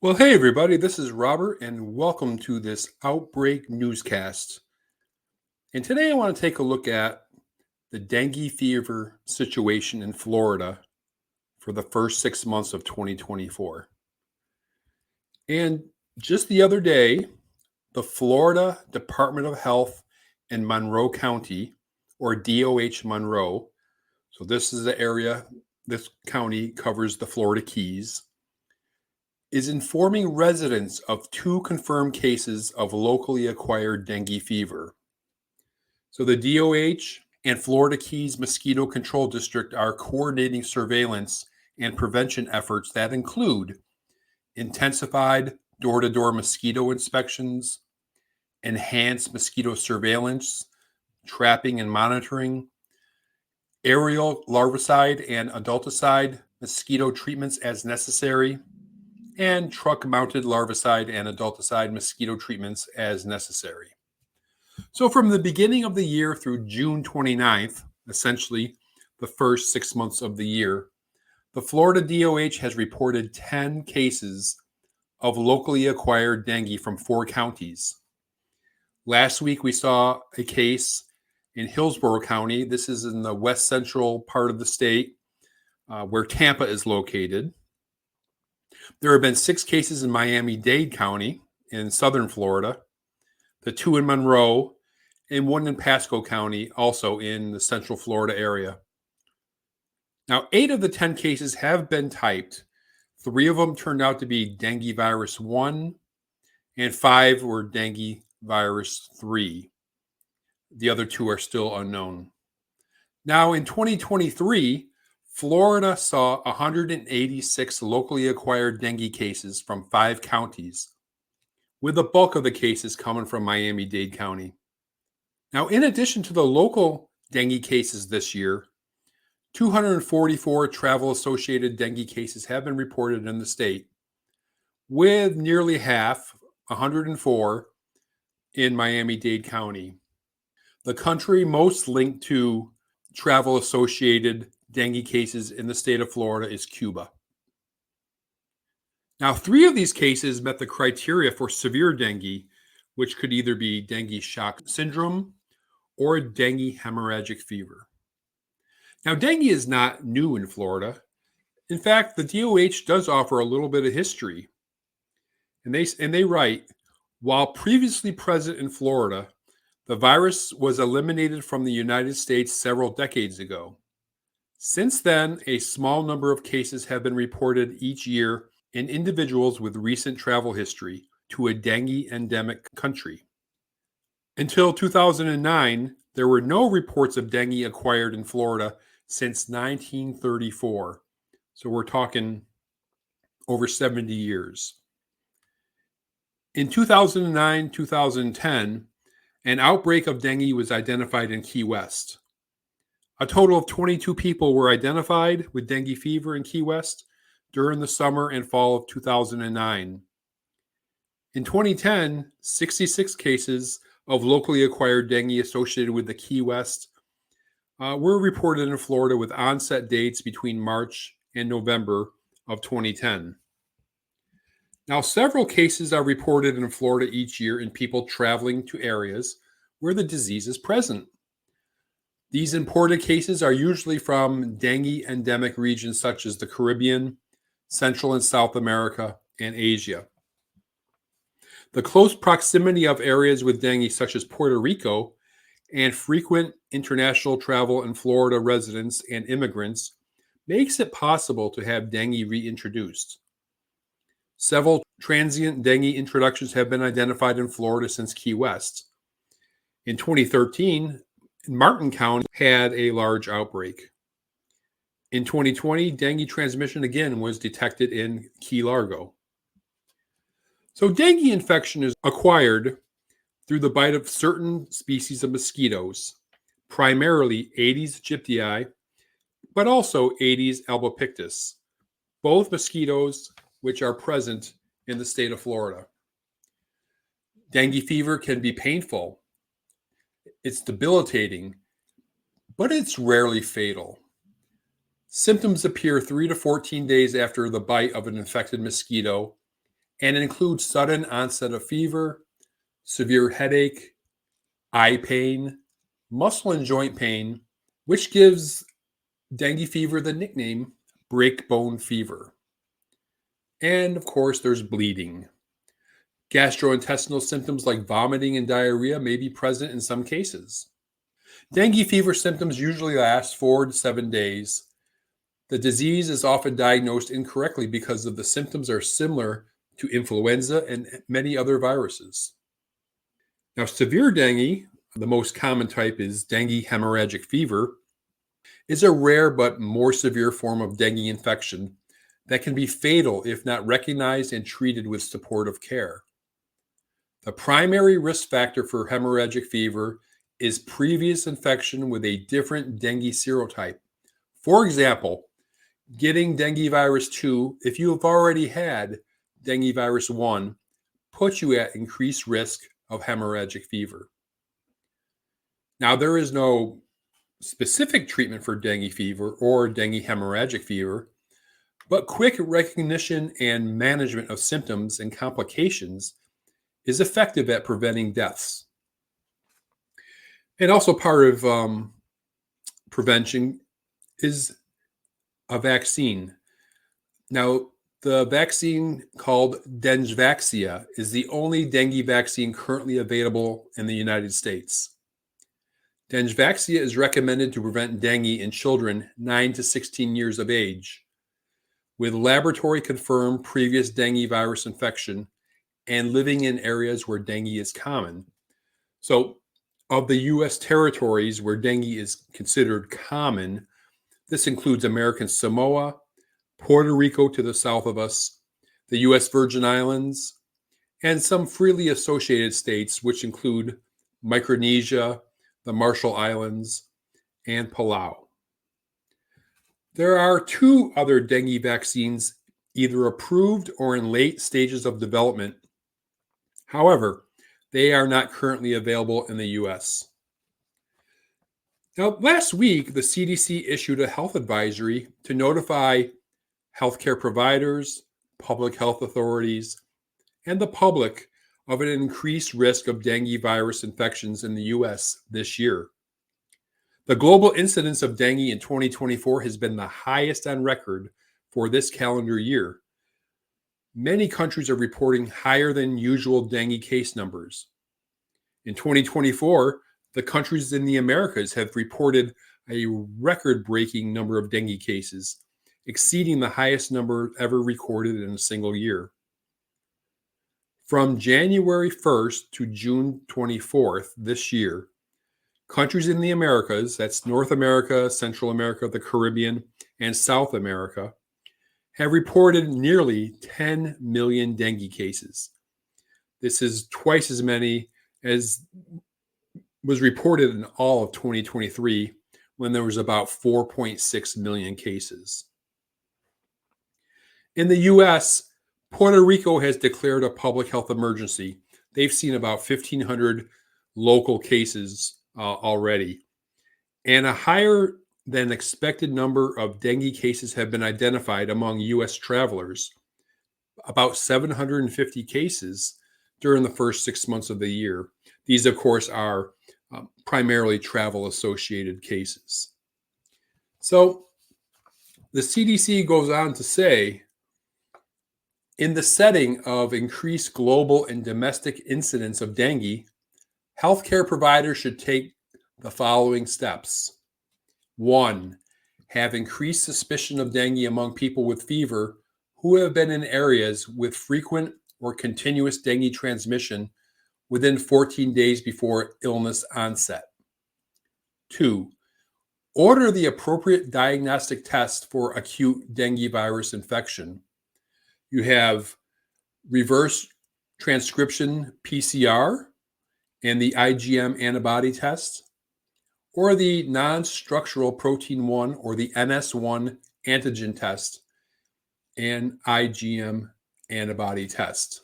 Well, hey, everybody, this is Robert, and welcome to this Outbreak Newscast. And today I want to take a look at the dengue fever situation in Florida for the first 6 months of 2024. And just the other day, the Florida Department of Health in Monroe County, or DOH Monroe, so this is the area, this county covers the Florida Keys, is informing residents of two confirmed cases of locally acquired dengue fever. So the DOH and Florida Keys Mosquito Control District are coordinating surveillance and prevention efforts that include intensified door to door mosquito inspections, enhanced mosquito surveillance, trapping and monitoring, aerial larvicide and adulticide mosquito treatments as necessary, and truck-mounted larvicide and adulticide mosquito treatments as necessary. So from the beginning of the year through June 29th, essentially the first 6 months of the year, the Florida DOH has reported 10 cases of locally acquired dengue from 4 counties. Last week, we saw a case in Hillsborough County. This is in the west central part of the state where Tampa is located. There have been 6 cases in Miami-Dade County in southern Florida, the 2 in Monroe, and 1 in Pasco County, also in the central Florida area. Now, 8 of the 10 cases have been typed. 3 of them turned out to be dengue virus 1, and 5 were dengue virus 3. The other 2 are still unknown. Now, in 2023, Florida saw 186 locally acquired dengue cases from 5 counties, with the bulk of the cases coming from Miami-Dade County. Now, in addition to the local dengue cases this year, 244 travel-associated dengue cases have been reported in the state, with nearly half, 104, in Miami-Dade County. The country most linked to travel-associated dengue cases in the state of Florida is Cuba. Now, 3 of these cases met the criteria for severe dengue, which could either be dengue shock syndrome or dengue hemorrhagic fever. Now, dengue is not new in Florida. In fact, the DOH does offer a little bit of history. And they write, while previously present in Florida, the virus was eliminated from the United States several decades ago. Since then, a small number of cases have been reported each year in individuals with recent travel history to a dengue endemic country. Until 2009, there were no reports of dengue acquired in Florida since 1934. So we're talking over 70 years. In 2009-2010, an outbreak of dengue was identified in Key West. A total of 22 people were identified with dengue fever in Key West during the summer and fall of 2009. In 2010, 66 cases of locally acquired dengue associated with the Key West were reported in Florida with onset dates between March and November of 2010. Now, several cases are reported in Florida each year in people traveling to areas where the disease is present. These imported cases are usually from dengue endemic regions such as the Caribbean, Central and South America, and Asia. The close proximity of areas with dengue, such as Puerto Rico, and frequent international travel in Florida residents and immigrants makes it possible to have dengue reintroduced. Several transient dengue introductions have been identified in Florida since Key West. In 2013, Martin County had a large outbreak. In 2020, dengue transmission again was detected in Key Largo. So dengue infection is acquired through the bite of certain species of mosquitoes, primarily Aedes aegypti, but also Aedes albopictus, both mosquitoes which are present in the state of Florida. Dengue fever can be painful. It's debilitating, but it's rarely fatal. Symptoms appear 3 to 14 days after the bite of an infected mosquito and include sudden onset of fever, severe headache, eye pain, muscle and joint pain, which gives dengue fever the nickname breakbone fever. And of course, there's bleeding. Gastrointestinal symptoms like vomiting and diarrhea may be present in some cases. Dengue fever symptoms usually last 4 to 7 days. The disease is often diagnosed incorrectly because of the symptoms are similar to influenza and many other viruses. Now, severe dengue, the most common type is dengue hemorrhagic fever, is a rare but more severe form of dengue infection that can be fatal if not recognized and treated with supportive care. The primary risk factor for hemorrhagic fever is previous infection with a different dengue serotype. For example, getting dengue virus 2, if you have already had dengue virus 1, puts you at increased risk of hemorrhagic fever. Now, there is no specific treatment for dengue fever or dengue hemorrhagic fever, but quick recognition and management of symptoms and complications is effective at preventing deaths. And also part of prevention is a vaccine. Now, the vaccine called Dengvaxia is the only dengue vaccine currently available in the United States. Dengvaxia is recommended to prevent dengue in children 9 to 16 years of age with laboratory-confirmed previous dengue virus infection and living in areas where dengue is common. So, of the U.S. territories where dengue is considered common, this includes American Samoa, Puerto Rico to the south of us, the U.S. Virgin Islands, and some freely associated states, which include Micronesia, the Marshall Islands, and Palau. There are 2 other dengue vaccines either approved or in late stages of development. However, they are not currently available in the U.S. Now, last week, the CDC issued a health advisory to notify healthcare providers, public health authorities, and the public of an increased risk of dengue virus infections in the U.S. this year. The global incidence of dengue in 2024 has been the highest on record for this calendar year. Many countries are reporting higher than usual dengue case numbers. In 2024, the countries in the Americas have reported a record-breaking number of dengue cases, exceeding the highest number ever recorded in a single year. From January 1st to June 24th this year, countries in the Americas, that's North America, Central America, the Caribbean, and South America, have reported nearly 10 million dengue cases. This is twice as many as was reported in all of 2023, when there was about 4.6 million cases. In the U.S., Puerto Rico has declared a public health emergency. They've seen about 1,500 local cases already, and a higher than expected number of dengue cases have been identified among U.S. travelers, about 750 cases during the first 6 months of the year. These, of course, are primarily travel-associated cases. So the CDC goes on to say, in the setting of increased global and domestic incidence of dengue, healthcare providers should take the following steps. 1, have increased suspicion of dengue among people with fever who have been in areas with frequent or continuous dengue transmission within 14 days before illness onset. 2, order the appropriate diagnostic test for acute dengue virus infection. You have reverse transcription PCR and the IgM antibody test, or the non-structural protein 1 or the NS1 antigen test and IgM antibody test.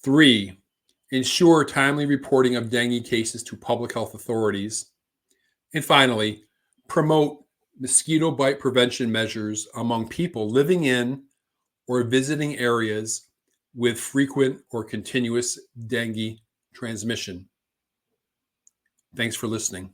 3, ensure timely reporting of dengue cases to public health authorities. And finally, promote mosquito bite prevention measures among people living in or visiting areas with frequent or continuous dengue transmission. Thanks for listening.